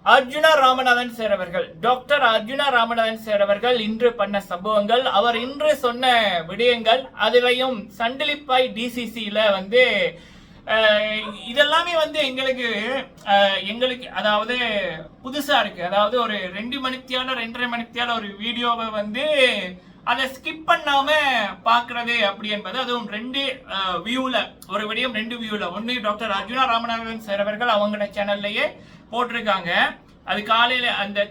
Arjuna Ramanathan sir அவர்கள், doctor Arjuna Ramanathan sir அவர்கள் இன்று பண்ண சம்பவங்கள், அவர் இன்று சொன்ன விடயங்கள், அதிலையும் சண்டிலிப்பாய் டிசிசியில வந்து இதெல்லாமே வந்து எங்களுக்கு அதாவது புதுசா இருக்கு. அதாவது ஒரு 2 மணித்தியால 2.5 மணித்தியால ஒரு வீடியோவை வந்து அதை ஸ்கிப் பண்ணாம பாக்குறது அப்படி என்பது, அதுவும் 2 வியூல ஒரு விடயம், 2 வியூல. ஒன்னு டாக்டர் அர்ஜுனா ராமநாதன் சார் அவர்கள் அவங்களோட சேனல்லையே போட்டிருக்காங்க, அது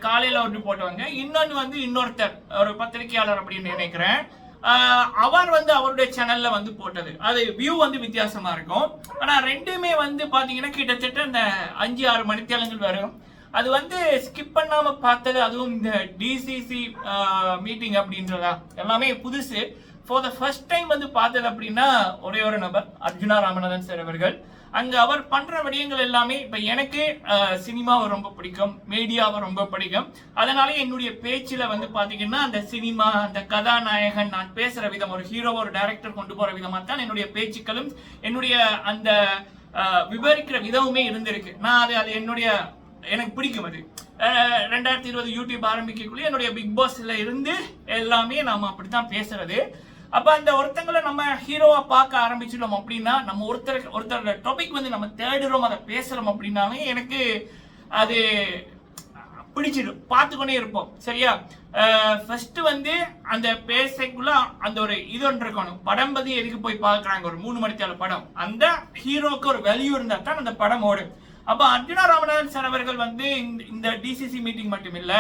காலையில ஒன்று போட்டவங்க. இன்னொன்று வந்து இன்னொருத்தர் ஒரு பத்திரிகையாளர் அப்படின்னு நினைக்கிறேன், அவர் வந்து அவருடைய சேனல்ல வந்து போட்டது. அது வியூ வந்து வித்தியாசமா இருக்கும். ஆனா ரெண்டுமே வந்து பாத்தீங்கன்னா கிட்டத்தட்ட இந்த 5-6 மணித்தேலங்கள் வரும். அது வந்து ஸ்கிப் பண்ணாம பார்த்தது, அதுவும் இந்த டிசிசி மீட்டிங் அப்படின்றதா எல்லாமே புதுசு. ஃபார் த ஃபர்ஸ்ட் டைம் வந்து பார்த்தது அப்படின்னா ஒரே ஒரு நபர், அர்ஜுனா ராமநாதன் சார் அவர்கள். அங்க அவர் பண்ற விடயங்கள் எல்லாமே இப்ப எனக்கு சினிமாவை ரொம்ப பிடிக்கும், மீடியாவை ரொம்ப பிடிக்கும். அதனால என்னுடைய பேச்சுல வந்து பாத்தீங்கன்னா அந்த சினிமா, அந்த கதாநாயகன், நான் பேசுற விதம், ஒரு ஹீரோ ஒரு டைரக்டர் கொண்டு போற விதமா தான் என்னுடைய பேச்சுக்களும் என்னுடைய அந்த விவரிக்கிற விதமுமே இருந்திருக்கு. நான் அது எனக்கு பிடிக்கும். அது 2020 யூடியூப் ஆரம்பிக்கக்குள்ளே என்னுடைய பிக் பாஸ்ல இருந்து எல்லாமே நாம அப்படித்தான் பேசுறது. அப்ப அந்த ஒருத்தங்களை நம்ம ஹீரோவா பார்க்க ஆரம்பிச்சிடும் அப்படின்னா, நம்ம ஒருத்தரோட டாபிக் வந்து நம்ம தேடுறோம், அதை பேசுறோம் அப்படின்னாலே எனக்கு அது பிடிச்சிடும், பார்த்துக்கொண்டே இருப்போம். சரியா? ஃபர்ஸ்ட் வந்து அந்த பேசக்குள்ள அந்த ஒரு இது ஒன்று இருக்கணும். படம் பத்தி எதுக்கு போய் பார்க்குறாங்க, ஒரு 3 மணித்தால படம், அந்த ஹீரோக்கு ஒரு வேல்யூ இருந்தா தான் அந்த படம் ஓடும். அப்ப அர்ஜுனா ராமநாதன் சார் அவர்கள் வந்து இந்த டிசிசி மீட்டிங் மட்டும் இல்ல,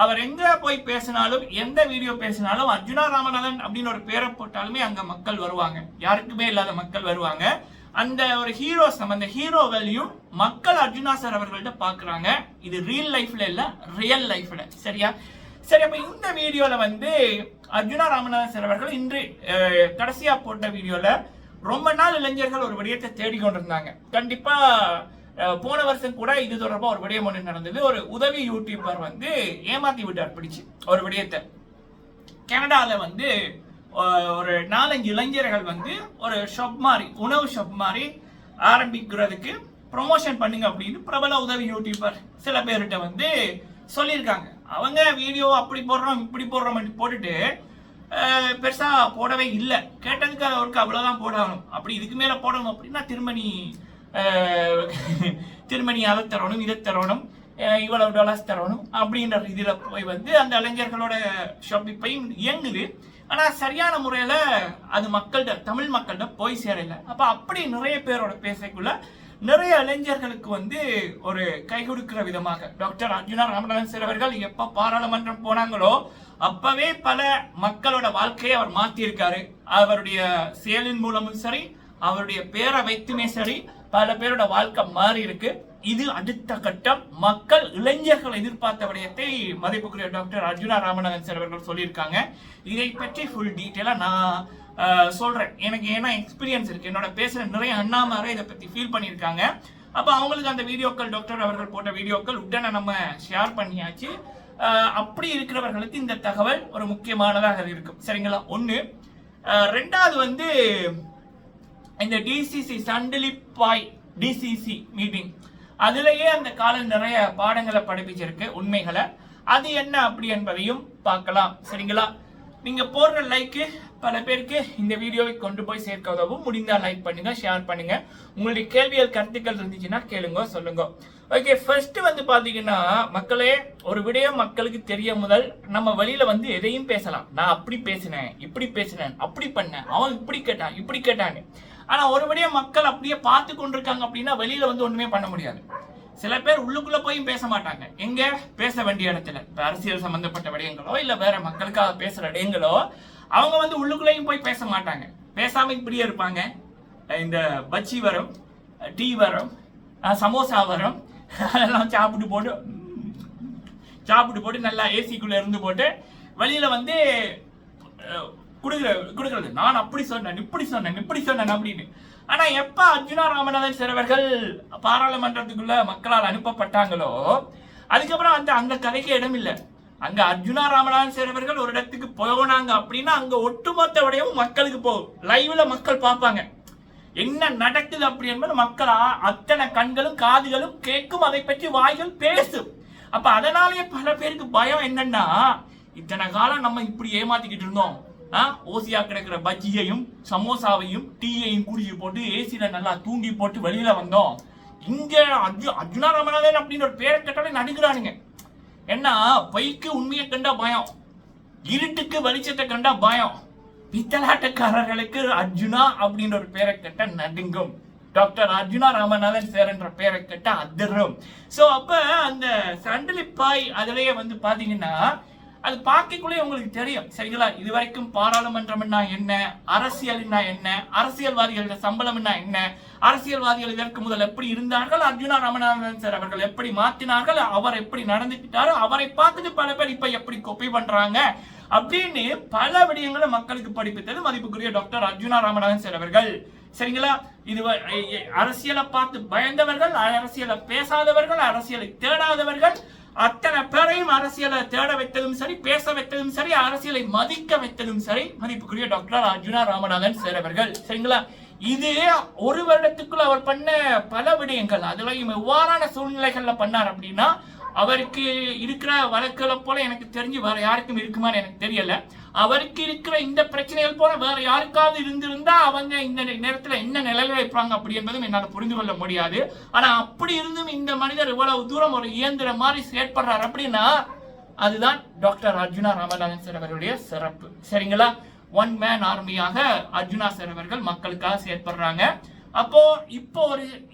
அவர் எங்க போய் பேசினாலும், எந்த வீடியோ பேசினாலும் அர்ஜுனா ராமநாதன் அப்படின்னு ஒரு பேரை போட்டாலுமே அங்க மக்கள் வருவாங்க, யாருக்குமே இல்லாத மக்கள் வருவாங்க. அந்த ஒரு அந்த ஹீரோ வேல்யூ மக்கள் அர்ஜுனா சார் அவர்கள்ட்ட பாக்குறாங்க. இது ரியல் லைஃப்ல இல்ல, ரியல் லைஃப்ல. சரியா? சரி, அப்ப இந்த வீடியோல வந்து அர்ஜுனா ராமநாதன் சார் அவர்கள் இன்று கடைசியா போட்ட வீடியோல ரொம்ப நாள் இளைஞர்கள் ஒரு விடயத்தை தேடிக்கொண்டிருந்தாங்க. கண்டிப்பா போன வருஷம் கூட இது தொடர்பா ஒரு விடயம் ஒன்று நடந்தது. ஒரு உதவி யூடியூபர் வந்து ஏமாத்தி விட்டார் பிடிச்சு ஒரு விடயத்தை. கனடால வந்து ஒரு 4-5 இளைஞர்கள் வந்து ஒரு ஷாப் மாதிரி, உணவு ஷாப் மாதிரி ஆரம்பிக்கிறதுக்கு ப்ரொமோஷன் பண்ணுங்க அப்படின்னு பிரபல உதவி யூடியூபர் சில பேர்கிட்ட வந்து சொல்லியிருக்காங்க. அவங்க வீடியோ அப்படி போடுறோம் இப்படி போடுறோம் போட்டுட்டு பெருசா போடவே இல்லை. கேட்டதுக்கு அவருக்கு அவ்வளவுதான் போடணும், அப்படி இதுக்கு மேல போடணும் அப்படின்னா திருமணி அதை தரணும், இதை தரணும், இவ்வளவு டாலர்ஸ் தரணும் அப்படின்ற ரீதியில போய் வந்து அந்த இளைஞர்களோட ஷாப்பிங்கையும் இயங்குது. ஆனா சரியான முறையில அது தமிழ் மக்கள்கிட்ட போய் சேரல. அப்ப அப்படி நிறைய பேரோட பேசக்குள்ள நிறைய இளைஞர்களுக்கு வந்து ஒரு கை கொடுக்கிற விதமாக டாக்டர் அர்ஜுனா ராமநாதன் சார் அவர்கள் எப்ப பாராளுமன்றம் போனாங்களோ அப்பவே பல மக்களோட வாழ்க்கையை அவர் மாத்தி இருக்காரு. அவருடைய செயலின் மூலமும் சரி, அவருடைய பேரை வைத்துமே சரி, பல பேரோட வாழ்க்கை மாறி இருக்கு. இது அடுத்த கட்டம். மக்கள் இளைஞர்கள் எதிர்பார்த்த விடயத்தை மதிப்புக்குரிய டாக்டர் அர்ஜுனா ராமநாதன் சார் அவர்கள் சொல்லியிருக்காங்க. இதை பற்றி ஃபுல் டீட்டெயிலா நான் சொல்றேன். எனக்கு ஏன்னா எக்ஸ்பீரியன்ஸ் இருக்கு, என்னோட பேசுற நிறைய அண்ணாமாரை இதை பத்தி ஃபீல் பண்ணியிருக்காங்க. அப்ப அவங்களுக்கு அந்த வீடியோக்கள், டாக்டர் அவர்கள் போட்ட வீடியோக்கள் உடனே நம்ம ஷேர் பண்ணியாச்சு. அப்படி இருக்கிறவர்களுக்கு இந்த தகவல் ஒரு முக்கியமானதாக இருக்கும். சரிங்களா? ஒண்ணு. ரெண்டாவது வந்து இந்த டிசிசி சண்டிலிப்பாய் டிசிசி மீட்டிங், அதுலயே அந்த காலம் நிறைய பாடங்களை படிப்பிச்சிருக்கு, உண்மைகளை. அது என்ன அப்படி என்பதையும் பார்க்கலாம். சரிங்களா? நீங்க போடுற லைக்கு பல பேருக்கு இந்த வீடியோவை கொண்டு போய் சேர்க்க உதவும். முடிந்தால் லைக் பண்ணுங்க, ஷேர் பண்ணுங்க. உங்களுடைய கேள்விகள், கருத்துக்கள் இருந்துச்சுன்னா கேளுங்க, சொல்லுங்க. ஓகே, ஃபர்ஸ்ட் வந்து பாத்தீங்கன்னா மக்களே, ஒரு விடயம் மக்களுக்கு தெரிய முதல் நம்ம வெளியில வந்து எதையும் பேசலாம். நான் அப்படி பேசினேன், இப்படி பேசினேன், அப்படி பண்ணேன், அவன் இப்படி கேட்டான், இப்படி கேட்டாங்க. ஆனா ஒரு விடயம் மக்கள் அப்படியே பார்த்து கொண்டிருக்காங்க அப்படின்னா வெளியில வந்து ஒண்ணுமே பண்ண முடியாது. சில பேர் உள்ளுக்குள்ள போயும் பேச மாட்டாங்க. எங்க பேச வேண்டிய இடத்துல, அரசியல் சம்பந்தப்பட்ட விடயங்களோ இல்ல வேற மக்களுக்காக பேசுற விடயங்களோ, அவங்க வந்து உள்ளுக்குள்ளேயும் போய் பேச மாட்டாங்க. பேசாம இப்படியே இருப்பாங்க. இந்த பஜ்ஜி வரும், டீ வரும், சமோசா வரும், அதெல்லாம் சாப்பிட்டு போட்டு நல்லா ஏசிக்குள்ள இருந்து போட்டு வெளியில வந்து கொடுக்கிறது, நான் அப்படி சொன்னேன், இப்படி சொன்னேன் அப்படின்னு. ஆனா எப்ப அர்ஜுனா ராமநாதன் சார் அவர்கள் பாராளுமன்றத்துக்குள்ள மக்களால் அனுப்பப்பட்டாங்களோ அதுக்கப்புறம் அந்த கதைக்கு இடம் இல்லை. அங்க அர்ஜுனா ராமநாதன் சார் அவர்கள் ஒரு இடத்துக்கு போனாங்க அப்படின்னா அங்க ஒட்டுமொத்த விடயமும் மக்களுக்கு போகும். லைவ்ல மக்கள் பார்ப்பாங்க என்ன நடக்குது அப்படி என்பது மக்கள் அத்தனை கண்களும் காதுகளும் கேட்கும், அதை பற்றி வாய்கள் பேசும். அப்ப அதனாலேயே பல பேருக்கு பயம் என்னன்னா, இத்தனை காலம் நம்ம இப்படி ஏமாத்திக்கிட்டு இருந்தோம், ஓசியா கிடக்கிற பஜ்ஜியையும் சமோசாவையும் டீயையும் குடிச்சு போட்டு ஏசியில நல்லா தூங்கி போட்டு வெளியில வந்தோம், இங்க அர்ஜுனா ராமநாதன் அப்படின்னு ஒரு பேரை கேட்டாலே நடுக்கிறானுங்க. ஏன்னா பொய்க்கு உண்மையை கண்டா பயம், இருட்டுக்கு வெளிச்சத்தை கண்டா பயம், பித்தலாட்டக்காரர்களுக்கு அர்ஜுனா அப்படின்னு ஒரு பேரை கேட்டா நடுங்கும், டாக்டர் அர்ஜுனா ராமநாதன் சார் என்ற பேரை கேட்டா அதிரும். சோ அப்ப அந்த சண்டலிப்பாய் அதிலேயே வந்து பாத்தீங்கன்னா அது பார்க்கக்குள்ளே உங்களுக்கு தெரியும் சரிங்களா, இதுவரைக்கும் பாராளுமன்றம்னா என்ன, அரசியல்னா என்ன, அரசியல்வாதிகளோட சம்பளம்னா என்ன, அரசியல்வாதிகள் இதற்கு முதல் எப்படி இருந்தார்கள், அர்ஜுனா ராமநாதன் சார் அவர்கள் எப்படி மாற்றினார்கள், அவர் எப்படி நடந்துக்கிட்டாரோ அவரை பார்த்துட்டு பல பேர் இப்ப எப்படி காப்பி பண்றாங்க அப்படின்னு பல விடயங்களை மக்களுக்கு படிப்பித்தது மதிப்புக்குரிய டாக்டர் அர்ஜுனா ராமநாதன் சார் அவர்கள் சரிங்களா. இது அரசியலை பார்த்து பயந்தவர்கள், அரசியலை பேசாதவர்கள், அரசியலை தேடாதவர்கள் அத்தனை பேரையும் அரசியலை தேட வைத்ததும் சரி, பேச வைத்ததும் சரி, அரசியலை மதிக்க வைத்ததும் சரி மதிப்புக்குரிய டாக்டர் அர்ஜுனா ராமநாதன் சார் அவர்கள் சரிங்களா. இது ஒரு வருடத்துக்குள்ள அவர் பண்ண பல விடயங்கள், அதுலயும் எவ்வாறான சூழ்நிலைகள்ல பண்ணார் அப்படின்னா, அவருக்கு இருக்கிற வழக்குகளை போல எனக்கு தெரிஞ்சு வேற யாருக்கும் இருக்குமான்னு எனக்கு தெரியல. அவருக்கு இருக்கிற இந்த பிரச்சனைகள் போல வேற யாருக்காவது இருந்திருந்தா அவங்க இந்த நேரத்துல என்ன நிலையில இருப்பாங்க அப்படி என்பதும் என்னால் புரிந்து கொள்ள முடியாது. ஆனா அப்படி இருந்தும் இந்த மனிதர் இவ்வளவு தூரம் ஒரு இயந்திர மாதிரி செயற்படுறார் அப்படின்னா அதுதான் டாக்டர் அர்ஜுனா ராமநாதன் சார் அவர்களுடைய சிறப்பு சரிங்களா. ஒன் மேன் ஆர்மியாக அர்ஜுனா சார் அவர்கள் மக்களுக்காக செயற்படுறாங்க. அப்போ இப்போ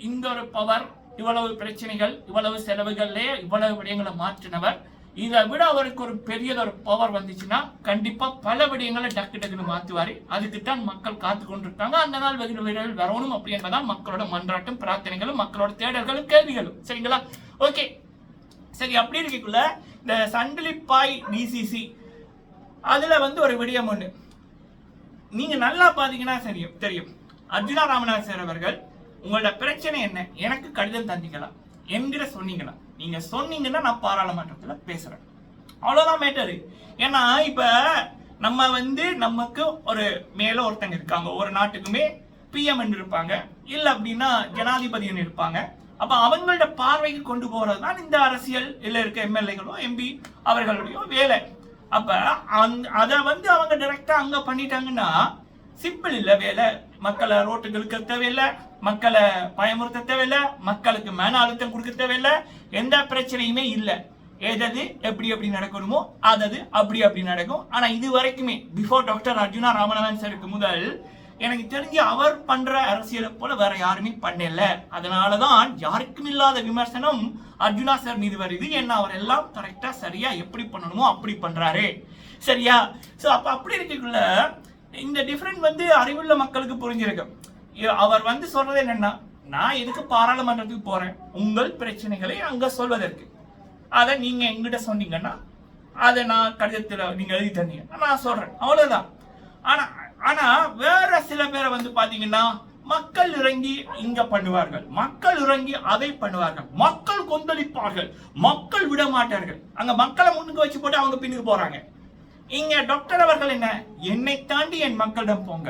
இந்த ஒரு பவர், இவ்வளவு பிரச்சனைகள், இவ்வளவு செலவுகள்ல இவ்வளவு விடயங்களை மாற்றினவர், இதை விட அவருக்கு ஒரு பெரியதொரு பவர் வந்துச்சுன்னா கண்டிப்பா பல விடயங்களை டக்கு டக்குன்னு மாத்துவாரு. அதுக்குத்தான் மக்கள் காத்து கொண்டிருக்காங்க. அந்த நாள் விரைவில் வரணும் அப்படி என்பதான் மக்களோட மன்றாட்டும் பிரார்த்தனைகளும் மக்களோட தேடல்களும் கேள்விகளும் சரிங்களா. ஓகே சரி, அப்படி இருக்கக்குள்ள இந்த சண்டலிப்பாய் டிசிசி அதுல வந்து ஒரு விடயம் ஒண்ணு நீங்க நல்லா பாத்தீங்கன்னா தெரியும். அர்ஜுனா ராமநாதன் சார் அவர்கள் உங்களோட பிரச்சனை என்ன, எனக்கு கடிதம் தந்தீங்களா என்கிற சொன்னீங்களா, நீங்க சொன்னீங்கன்னா நான் பாராளுமன்றத்துல பேசுறேன், அவ்வளவுதான் மேட்டரு. ஏன்னா இப்ப நம்ம வந்து நமக்கு ஒரு மேல ஒருத்தங்க இருக்காங்க, ஒரு நாட்டுக்குமே பிஎம் இருப்பாங்க, இல்ல அப்படின்னா ஜனாதிபதி இருப்பாங்க. அப்ப அவங்களோட பார்வைக்கு கொண்டு போறதுதான் இந்த அரசியல் இல்ல இருக்க எம்எல்ஏகளோ எம்பி அவர்களுடைய வேலை. அப்ப அத வந்து அவங்க டைரக்டா அங்க பண்ணிட்டாங்கன்னா சிம்பிள் இல்ல வேலை. மக்களை ரோட்டுகளுக்கு தேவையில்லை, மக்களை பயமுறுத்த தேவையில்லை, மக்களுக்கு மன அழுத்தம் கொடுக்க தேவையில்லை, எந்த பிரச்சனையுமே இல்லை. எதது எப்படி நடக்கணுமோ அதது அப்படி நடக்கும். ஆனா இது வரைக்குமே பிஃபோர் டாக்டர் அர்ஜுனா ராமநாதன் சாருக்கு முதல் எனக்கு தெரிஞ்சு அவர் பண்ற அரசியலை போல வேற யாருமே பண்ணல. அதனாலதான் யாருக்கும் இல்லாத விமர்சனம் அர்ஜுனா சார் மீது வருது. ஏன்னா அவர் எல்லாம் கரெக்டா சரியா எப்படி பண்ணணுமோ அப்படி பண்றாரு சரியா. சோ அப்ப அப்படி இருக்கக்குள்ள இந்த டிஃபரெண்ட் வந்து அறிவுள்ள மக்களுக்கு புரிஞ்சிருக்கு. அவர் வந்து சொல்றது என்னன்னா, நான் எதுக்கு பாராளுமன்றத்துக்கு போறேன், உங்கள் பிரச்சனைகளை அங்க சொல்வதற்கு. அதை நீங்க எங்கிட்ட சொன்னீங்கன்னா அதை நான் கடிதத்துல நீங்க எழுதி தந்தீங்க, நான் சொல்றேன், அவ்வளவுதான். ஆனா வேற சில பேரை வந்து பாத்தீங்கன்னா மக்கள் இறங்கி இங்க பண்ணுவார்கள், மக்கள் இறங்கி அதை பண்ணுவார்கள், மக்கள் கொந்தளிப்பார்கள், மக்கள் விட மாட்டார்கள். அங்க மக்களை முன்னுக்கு வச்சு போட்டு அவங்க பின்னுக்கு போறாங்க. இங்க டாக்டர் அவர்கள் என்ன, என்னை தாண்டி என் மக்களிடம் போங்க.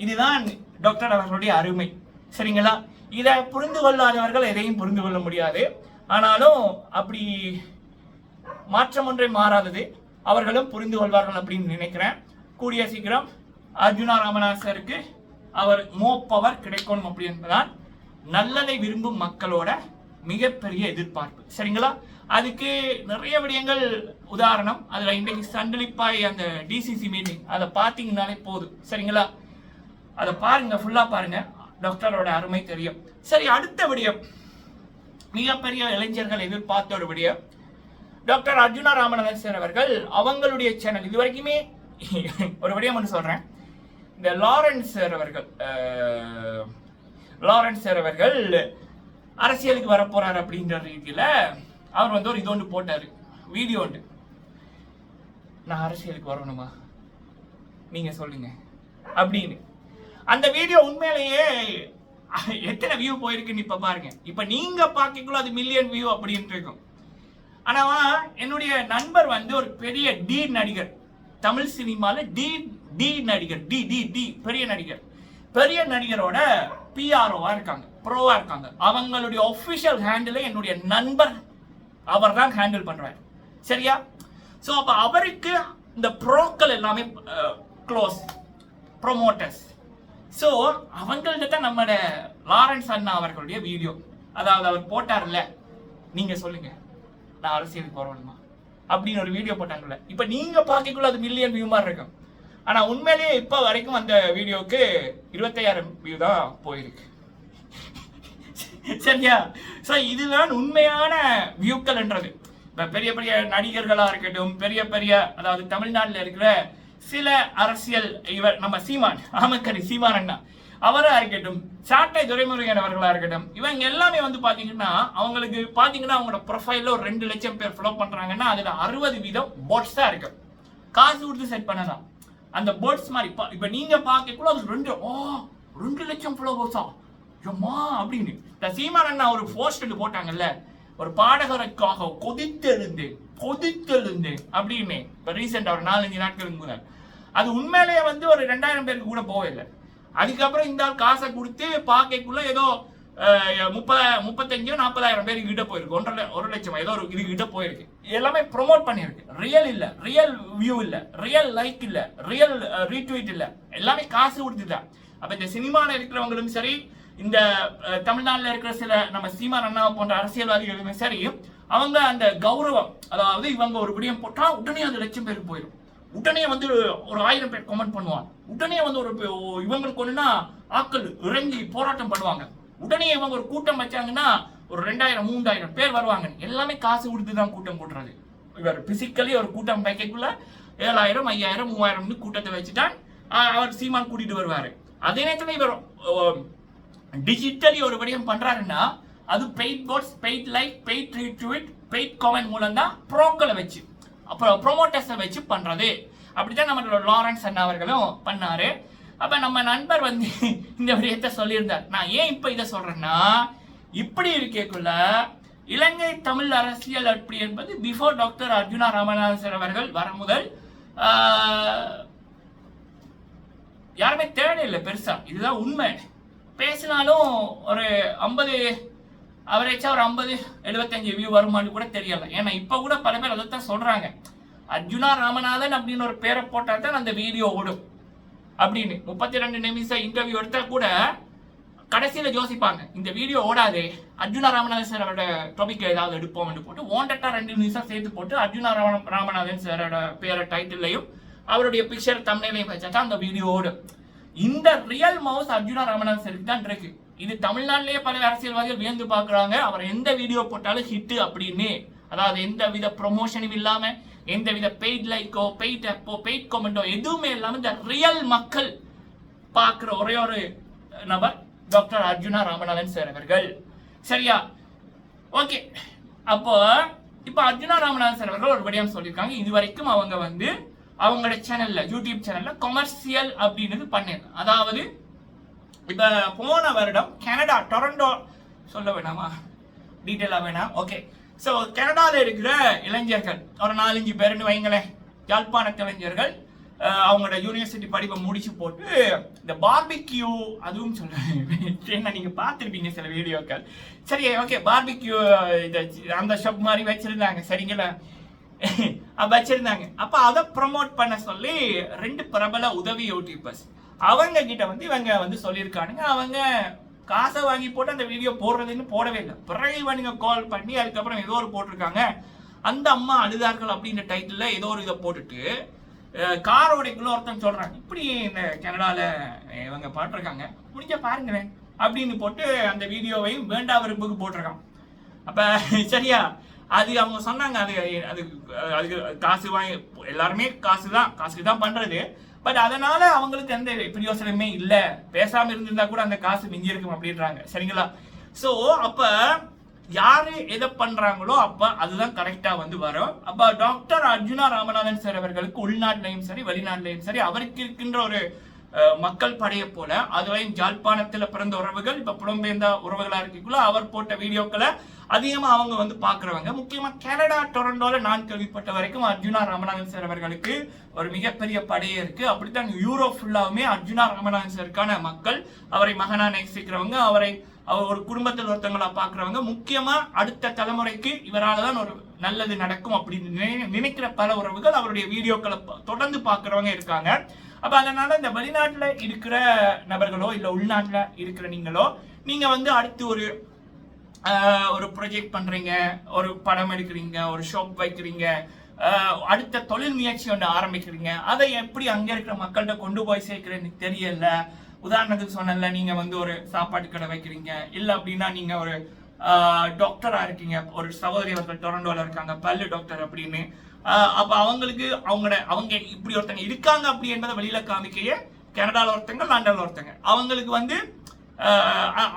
இதுதான் டாக்டர் அவர்களுடைய அருமை சரிங்களா. இதை புரிந்து கொள்ளாதவர்கள் எதையும் புரிந்து கொள்ள முடியாது. ஆனாலும் அப்படி மாற்றம் ஒன்றை மாறாதது, அவர்களும் புரிந்து கொள்வார்கள் அப்படின்னு நினைக்கிறேன். கூடிய சீக்கிரம் அர்ஜுனா ராமநாதன் சாருக்கு அவர் பவர் கிடைக்கணும் அப்படி என்பதான் நல்லதை விரும்பும் மக்களோட மிகப்பெரிய எதிர்பார்ப்பு சரிங்களா. அதுக்கு நிறைய விடயங்கள் உதாரணம். அதுல இன்றைக்கு சண்டலிப்பாய் அந்த டிசிசி மீட்டிங் அதை பார்த்தீங்கன்னாலே போதும் சரிங்களா. அதை பாருங்க, ஃபுல்லா பாருங்க, டாக்டரோட அருமை தெரியும். சரி, அடுத்த விடயம் மிகப்பெரிய இளைஞர்கள் எதிர்பார்த்த ஒரு விடயம். டாக்டர் அர்ஜுனா ராமநாதன் சார் அவர்கள் அவங்களுடைய சேனல் இது வரைக்குமே ஒரு விடயம் ஒன்று சொல்றேன். இந்த லாரன்ஸ் சார் அவர்கள் அரசியலுக்கு வரப்போறாரு அப்படின்ற ரீதியில அவர் வந்து ஒரு இது ஒன்று போட்டாரு, வீடியோ ஒன்று. நான் அரசியலுக்கு வரணுமா நீங்க சொல்லுங்க அப்படின்னு. அந்த வீடியோ உண்மையிலேயே எத்தனை வியூ போயிருக்குன்னு இப்ப பாருங்க. இப்ப நீங்க பாக்கக்குள்ள அது மில்லியன் வியூ அப்படின்னு இருக்கும். ஆனா என்னுடைய நண்பர் வந்து ஒரு பெரிய டி நடிகர், தமிழ் சினிமால டி நடிகர், டி பெரிய நடிகர், பெரிய நடிகரோட பிஆர்ஓவா இருக்காங்க, ப்ரோவா இருக்காங்க. அவங்களுடைய ஒபிஷியல் ஹேண்டில் என்னுடைய நண்பர் அவர் தான் ஹேண்டில் பண்றாரு. சரியா? ஸோ அப்ப அவருக்கு இந்த ப்ரோக்கள் எல்லாமே க்ளோஸ் ப்ரொமோட்டர்ஸ். ஸோ அவங்கள்ட்ட தான் நம்மளோட லாரன்ஸ் அண்ணா அவர்களுடைய வீடியோ, அதாவது அவர் போட்டார்ல, நீங்க சொல்லுங்க நான் அரசியலுக்கு வரணுமா அப்படின்னு ஒரு வீடியோ போட்டாங்கல்ல. இப்ப நீங்க பார்க்கக்குள்ள அது மில்லியன் வியூ மாதிரி இருக்கும். ஆனா உண்மையிலேயே இப்ப வரைக்கும் அந்த வீடியோக்கு 25,000 வியூ தான் போயிருக்கு. சரியா? ஸோ இதுதான் உண்மையான வியூக்கள்ன்றது. இப்ப பெரிய பெரிய நடிகர்களா இருக்கட்டும், பெரிய பெரிய அதாவது தமிழ்நாட்டில் இருக்கிற சில அரசியல், இவர் நம்ம சீமான், ஆமக்கரி சீமான் அண்ணா அவரா இருக்கட்டும், சாட்டை துரைமுருகன் அவர்களா இருக்கட்டும், இவங்க எல்லாமே வந்து பாத்தீங்கன்னா அவங்களுக்கு பாத்தீங்கன்னா அவங்களோட ப்ரொஃபைல்ல ஒரு 2 லட்சம் பேர் ஃபாலோ பண்றாங்கன்னா அதுல 60% போட்ஸ் தான் இருக்கு. காசு கொடுத்து செட் பண்ணலாம் அந்த போட்ஸ் மாதிரி. இப்ப நீங்க பாக்கக்குள்ள அது 2 லட்சம் ஃபாலோவர்ஸா யம்மா அப்படின்னு இந்த சீமான் அண்ணா ஒரு போஸ்ட் போட்டாங்கல்ல, ஒரு பாடகருக்காக கொதித்தெழுந்து அப்படின்னு இப்ப ரீசெண்டா ஒரு 4-5 நாட்களுக்கு முதல் அது உண்மையிலேயே வந்து ஒரு 2000 பேருக்கு கூட போகல. அதுக்கப்புறம் இந்த காசை கொடுத்து பாக்கைக்குள்ள ஏதோ 35,000-40,000 பேருக்கு கிட்ட போயிருக்கு. 1 லட்சம் ஏதோ ஒரு இது கிட்ட போயிருக்கு. எல்லாமே ப்ரொமோட் பண்ணிருக்கு. ரியல் இல்ல, ரியல் வியூ இல்ல, ரியல் லைக் இல்ல, ரியல் ரீட்வீட் இல்ல, எல்லாமே காசு கொடுத்துதான். அப்ப இந்த சினிமால இருக்கிறவங்களும் சரி, இந்த தமிழ்நாட்டில் இருக்கிற சில நம்ம சீமான் அண்ணா போன்ற அரசியல்வாதிகளுமே சரி, அவங்க அந்த கௌரவம், அதாவது இவங்க ஒரு விடயம் போட்டா உடனே அந்த 1 லட்சம் பேருக்கு போயிடும். உடனே வந்து ஒரு 1000 பேர் கமெண்ட் பண்ணுவாங்க. உடனே வந்து ஒரு இவங்களுக்கு ஒண்ணுன்னா ஆட்கள் இறங்கி போராட்டம் பண்ணுவாங்க. உடனே இவங்க ஒரு கூட்டம் வச்சாங்கன்னா ஒரு 2000-3000 பேர் வருவாங்க. எல்லாமே காசு கொடுத்து தான் கூட்டம் கூட்டுறது. இவர் பிசிக்கலி ஒரு கூட்டம் வைக்கக்குள்ள 7,000, 5,000, 3,000 கூட்டத்தை வச்சுட்டான் அவர் சீமான் கூட்டிட்டு வருவாரு. அதே நேரத்தில் இவர் டிஜிட்டலி ஒரு விடயம் பண்றாருன்னா அது paid bots, paid like, paid retweet, paid comment மூலம் தான் ப்ரோக்களை வச்சு, அப்புறம் ப்ரொமோட்டர்ஸை வச்சு பண்றது. அப்படித்தான் நம்ம லாரன்ஸ் அண்ணா அவர்களும் பண்ணாரு. அப்ப நம்ம நண்பர் வந்து இந்த விடயத்தை சொல்லியிருந்தார். நான் ஏன் இப்ப இதை சொல்றேன்னா, இப்படி இருக்கேக்குள்ள இலங்கை தமிழ் அரசியல் அப்படி என்பது பிஃபோர் டாக்டர் அர்ஜுனா ராமநாதன் அவர்கள் வர முதல் யாருமே தேவையில்லை பெருசா. இதுதான் உண்மை. பேசினாலும் ஒரு 50 அவரேஜா ஒரு 50-75 வியூ வருமானு கூட தெரியல. ஏன்னா இப்ப கூட பல பேர் அதைத்தான் சொல்றாங்க, அர்ஜுனா ராமநாதன் அப்படின்னு ஒரு பேரை போட்டா தான் அந்த வீடியோ ஓடும் அப்படின்னு. 32 நிமிஷம் இன்டர்வியூ எடுத்தா கூட கடைசியில யோசிப்பாங்க, இந்த வீடியோ ஓடாது, அர்ஜுனா ராமநாதன் சாரோட டாபிக் ஏதாவது எடுப்போம்னு போட்டு ஓண்டட்டா 2 நிமிஷம் சேர்த்து போட்டு அர்ஜுனா ராமநாதன் சாரோட பேரை டைட்டிலையும் அவருடைய பிக்சர் தம்ப்நெயிலையும் வச்சா தான் அந்த வீடியோ ஓடும். இந்த ரியல் மவுஸ் அர்ஜுனா ராமநாதன் சாருக்கு தான் இருக்கு. இது தமிழ்நாட்டிலேயே பல அரசியல்வாதிகள் வியந்து பாக்குறாங்க. அவர் எந்த வீடியோ போட்டாலும் ஹிட் அப்படின்னு, அதாவது எந்த வித ப்ரொமோஷனும் இல்லாம, எந்த வித பெய்ட் லைக்கோ, பெய்ட் அப்போ, பெய்ட் கமெண்டோ எதுவுமே இல்லாம இந்த ரியல் மக்கள் பார்க்கிற ஒரே ஒரு நபர் டாக்டர் அர்ஜுனா ராமநாதன் சார் அவர்கள். சரியா? ஓகே. அப்போ இப்ப அர்ஜுனா ராமநாதன் சார் அவர்கள் ஒரு விடயம் சொல்லியிருக்காங்க. இது வரைக்கும் அவங்க வந்து அவங்களோட சேனல்ல, யூடியூப் சேனல்ல கொமர்சியல் அப்படின்னு பண்ணேன். அதாவது இப்ப போன வருடம் கனடா டொரண்டோ, சொல்ல வேணாமா, டீட்டெயிலா வேணாம், ஓகே. ஸோ கனடாவில் இருக்கிற இளைஞர்கள் ஒரு 4-5 பேருன்னு வைங்களேன், யாழ்ப்பாணத்து இளைஞர்கள் அவங்களோட யூனிவர்சிட்டி படிப்பை முடிச்சு போட்டு இந்த பார்பிக்யூ, அதுவும் சொல்றேன், நீங்க பார்த்துருப்பீங்க சில வீடியோக்கள். சரி, ஓகே, பார்பிக்யூ அந்த ஷாப் மாதிரி வச்சிருந்தாங்க. சரிங்களா? வச்சிருந்தாங்க. அப்ப அதை ப்ரமோட் பண்ண சொல்லி 2 பிரபல உதவி யூடியூபர்ஸ் அவங்க கிட்ட வந்து இவங்க வந்து சொல்லியிருக்கானுங்க. அவங்க காசை வாங்கி போட்டு அந்த வீடியோ போடுறதுன்னு போடவே இல்லை. பிறகு இவனுங்க கால் பண்ணி அதுக்கப்புறம் ஏதோ ஒரு போட்டிருக்காங்க, அந்த அம்மா அழுதார்கள் அப்படின்ற டைட்டில் ஏதோ ஒரு இதை போட்டுட்டு காரோடைக்குள்ள ஒருத்தன் சொல்றாங்க, இப்படி இந்த கனடால இவங்க பாட்டிருக்காங்க, முடிஞ்ச பாருங்களேன் அப்படின்னு போட்டு அந்த வீடியோவையும் வேண்டா விரும்புக்கு போட்டிருக்கான். அப்ப சரியா, அது அவங்க சொன்னாங்க, அதுக்கு காசு வாங்கி, எல்லாருமே காசுக்கு தான் பண்றது. பட் அதனால அவங்களுக்கு எந்த பிரயோசனமே இல்ல, பேசாம இருந்திருந்தா கூட அந்த காசு மிஞ்சி இருக்கும் அப்படின்றாங்க. சரிங்களா? சோ அப்ப யாரு எதை பண்றாங்களோ அப்ப அதுதான் கரெக்டா வந்து வரும். அப்ப டாக்டர் அர்ஜுனா ராமநாதன் சார் அவர்களுக்கு உள்நாட்டிலையும் சரி வெளிநாட்டிலையும் சரி அவருக்கு இருக்கின்ற ஒரு மக்கள் படைய போல, அதுவரையும் ஜாழ்ப்பாணத்துல பிறந்த உறவுகள் இப்ப புலம்பெயர்ந்த உறவுகளா இருக்குள்ள அவர் போட்ட வீடியோக்களை அதிகமா அவங்க வந்து பாக்குறவங்க. முக்கியமா கனடா டொரண்டோல நான் கேள்விப்பட்ட வரைக்கும் அர்ஜுனா ராமநாதன் சார் அவர்களுக்கு ஒரு மிகப்பெரிய படையே இருக்கு. அப்படித்தான் யூரோப் ஃபுல்லாவுமே அர்ஜுனா ராமநாதன் சாருக்கான மக்கள், அவரை மகனா நேசிக்கிறவங்க, அவர் ஒரு குடும்பத்தில் ஒருத்தங்களா பாக்குறவங்க, முக்கியமா அடுத்த தலைமுறைக்கு இவரால் தான் ஒரு நல்லது நடக்கும் அப்படின்னு நினைக்கிற பல உறவுகள் அவருடைய வீடியோக்களை தொடர்ந்து பாக்குறவங்க இருக்காங்க. அப்ப அதனால இந்த வெளிநாட்டுல இருக்கிற நபர்களோ இல்ல உள்நாட்டுல இருக்கிற நீங்க வந்து அடுத்து ஒரு ப்ரொஜெக்ட் பண்றீங்க, ஒரு படம் எடுக்கிறீங்க, ஒரு ஷாப் வைக்கிறீங்க, அடுத்த தொழில் முயற்சி ஒன்று ஆரம்பிக்கிறீங்க, அதை எப்படி அங்க இருக்கிற மக்கள்கிட்ட கொண்டு போய் சேர்க்கிறேன்னு தெரியல. உதாரணத்துக்கு சொன்னல, நீங்க வந்து ஒரு சாப்பாட்டு கடை வைக்கிறீங்க, இல்ல அப்படின்னா நீங்க ஒரு டாக்டரா இருக்கீங்க, ஒரு சகோதரி அவர்கள் டொரண்டோல இருக்காங்க, பல்லு டாக்டர் அப்படின்னு. அப்ப அவங்களுக்கு அவங்க இப்படி ஒருத்தங்க இருக்காங்க அப்படி என்பதை வெளியில காமிக்கையே கனடால ஒருத்தங்க, லண்டன்ல ஒருத்தங்க, அவங்களுக்கு வந்து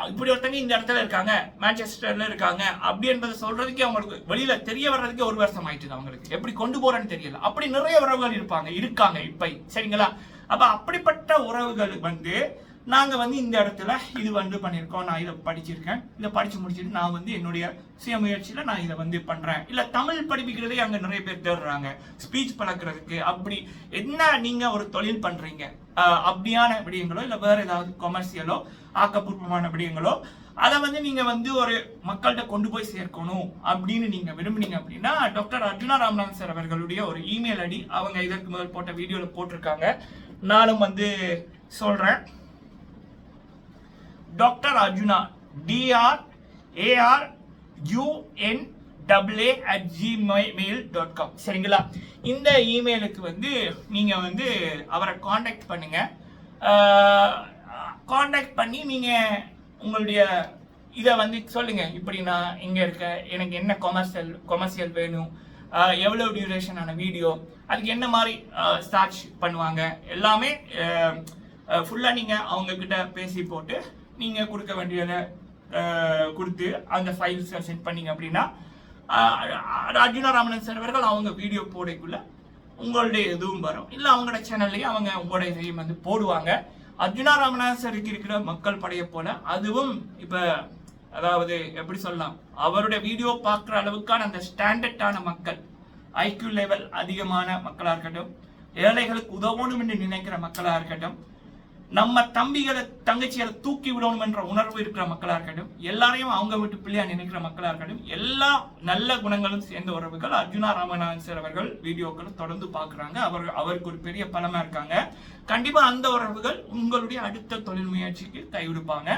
இப்படி ஒருத்தங்க இந்த இடத்துல இருக்காங்க, மான்செஸ்டர்ல இருக்காங்க அப்படி என்பதை சொல்றதுக்கு அவங்களுக்கு வெளியில தெரிய வர்றதுக்கு 1 வருஷம் ஆயிடுச்சு. அவங்களுக்கு எப்படி கொண்டு போறேன்னு தெரியல. அப்படி நிறைய உறவுகள் இருக்காங்க இப்ப, சரிங்களா? அப்ப அப்படிப்பட்ட உறவுகள் வந்து நாங்க வந்து இந்த இடத்துல இது வந்து பண்ணியிருக்கோம். நான் இதை படிச்சிருக்கேன், இதை படிச்சு முடிச்சுட்டு நான் வந்து என்னுடைய சுய முயற்சியில நான் இதை வந்து பண்றேன். இல்ல தமிழ் படிப்பிக்கிறதே அங்க நிறைய பேர் தேடுறாங்க, ஸ்பீச் பழக்கிறதுக்கு. அப்படி என்ன நீங்க ஒரு தொழில் பண்றீங்க அப்படியான விடயங்களோ இல்ல வேற ஏதாவது கொமர்சியலோ ஆக்கப்பூர்வமான விடயங்களோ அதை வந்து நீங்க வந்து ஒரு மக்கள்கிட்ட கொண்டு போய் சேர்க்கணும் அப்படின்னு நீங்க விரும்புனீங்க அப்படின்னா டாக்டர் அர்ஜுனா ராமநாதன் சார் அவர்களுடைய ஒரு இமெயில் ஐடி அவங்க இதற்கு முதல் போட்ட வீடியோல போட்டிருக்காங்க. நானும் வந்து சொல்றேன். டாக்டர் அர்ஜுனா DRARUNAA@gmail.com, சரிங்களா? இந்த இமெயிலுக்கு வந்து நீங்க வந்து அவரை காண்டாக்ட் பண்ணுங்க. காண்டாக்ட் பண்ணி நீங்க உங்களுடைய இதை வந்து சொல்லுங்க. இப்படி நான் இங்க இருக்க, எனக்கு என்ன கொமர்சியல் வேணும், எவ்வளவு டியூரேஷனான வீடியோ, அதுக்கு என்ன மாதிரி சார்ஜ் பண்ணுவாங்க, எல்லாமே ஃபுல்லா நீங்க அவங்க கிட்ட பேசி போட்டு நீங்க கொடுக்க வேண்டியதை கொடுத்து அந்த ஃபைல்ஸ் சென்ட் பண்ணீங்க அப்படின்னா அர்ஜுனா ராமநாதன் சார் அவர்கள் அவங்க வீடியோ போடக்குள்ள உங்களுடைய இதுவும் வரும். இல்லை அவங்களோட சேனல்லையும் அவங்க உங்களுடைய இதையும் வந்து போடுவாங்க. அர்ஜுனா ராமநாதன் சாருக்கு இருக்கிற மக்கள் படையை போல அதுவும் இப்ப அதாவது எப்படி சொல்லலாம், அவருடைய வீடியோ பார்க்குற அளவுக்கான அந்த ஸ்டாண்டர்டான மக்கள், ஐக்யூ லெவல் அதிகமான மக்களா இருக்கட்டும், ஏழைகளுக்கு உதவணும் என்று நினைக்கிற மக்களா இருக்கட்டும், நம்ம தம்பிகளை தங்கச்சிகளை தூக்கி விடணும் என்ற உணர்வு இருக்கிற மக்களா இருக்கட்டும், எல்லாரையும் அவங்க வீட்டு பிள்ளையா நினைக்கிற மக்களா இருக்கட்டும், எல்லா நல்ல குணங்களும் சேர்ந்த உறவுகள் அர்ஜுனா ராமநாதன் சார் அவர்கள் வீடியோக்களை தொடர்ந்து பாக்குறாங்க. அவருக்கு ஒரு பெரிய பலமா இருக்காங்க. கண்டிப்பா அந்த உறவுகள் உங்களுடைய அடுத்த தொழில் முயற்சிக்கு கைவிடுப்பாங்க.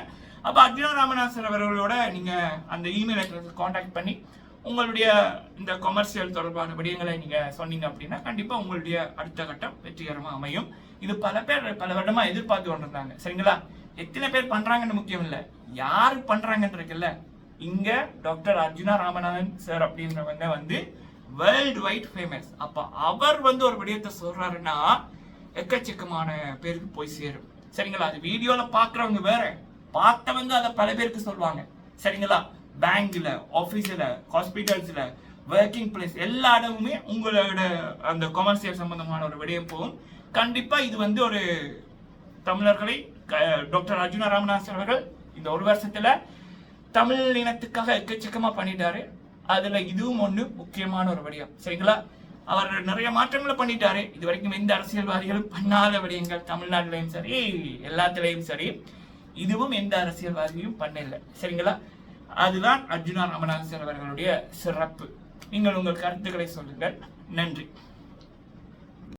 அப்ப அர்ஜுனா ராமநாதன் சார் அவர்களோட நீங்க அந்த இமெயில் அட்ரஸ் கான்டாக்ட் பண்ணி உங்களுடைய இந்த கொமர்சியல் தொடர்பான விடயங்களை நீங்க சொன்னீங்க அப்படின்னா கண்டிப்பா உங்களுடைய அடுத்த கட்டம் வெற்றிகரமா அமையும். இது பல பேர் பல வருடமா எதிர்பார்த்து கொண்டிருந்தாங்க, சரிங்களா? எத்தனை பேர் பண்றாங்கன்னு முக்கியம் இல்ல, யாரு பண்றாங்கன்னு இருக்குல்ல. இங்க டாக்டர் அர்ஜுனா ராமநாதன் சார் அப்படின்றவங்க வந்து வேர்ல்டு வைட் ஃபேமஸ். அப்ப அவர் வந்து ஒரு விடயத்தை சொல்றாருன்னா எக்கச்சக்கமான பேருக்கு போய் சேரும், சரிங்களா? அது வீடியோல பாக்குறவங்க வேற, பார்த்தவங்க அதை பல பேருக்கு சொல்லுவாங்க, சரிங்களா? பேங்க்ல, ஆபீஸ்ல, ஹாஸ்பிட்டல்ஸ்ல, ஒர்க்கிங் பிளேஸ் எல்லா இடமுமே உங்களோட அந்த கொமர்சியல் சம்பந்தமான ஒரு விடயம் போகும். கண்டிப்பா இது வந்து ஒரு தமிழர்களை டாக்டர் அர்ஜுனா ராமநாதன் அவர்கள் இந்த 1 வருஷத்துல தமிழ் இனத்துக்காக எக்கச்சக்கமா பண்ணிட்டாரு. அதுல இதுவும் ஒண்ணு முக்கியமான ஒரு விடயம், சரிங்களா? அவர் நிறைய மாற்றங்களை பண்ணிட்டாரு. இது வரைக்கும் எந்த அரசியல்வாதிகளும் பண்ணாத விடயங்கள் தமிழ்நாட்டிலையும் சரி எல்லாத்திலையும் சரி, இதுவும் எந்த அரசியல்வாதியும் பண்ணல, சரிங்களா? அதுதான் அர்ஜுனா ராமநாதன் அவர்களுடைய சிறப்பு. நீங்கள் உங்கள் கருத்துக்களை சொல்லுங்கள். நன்றி.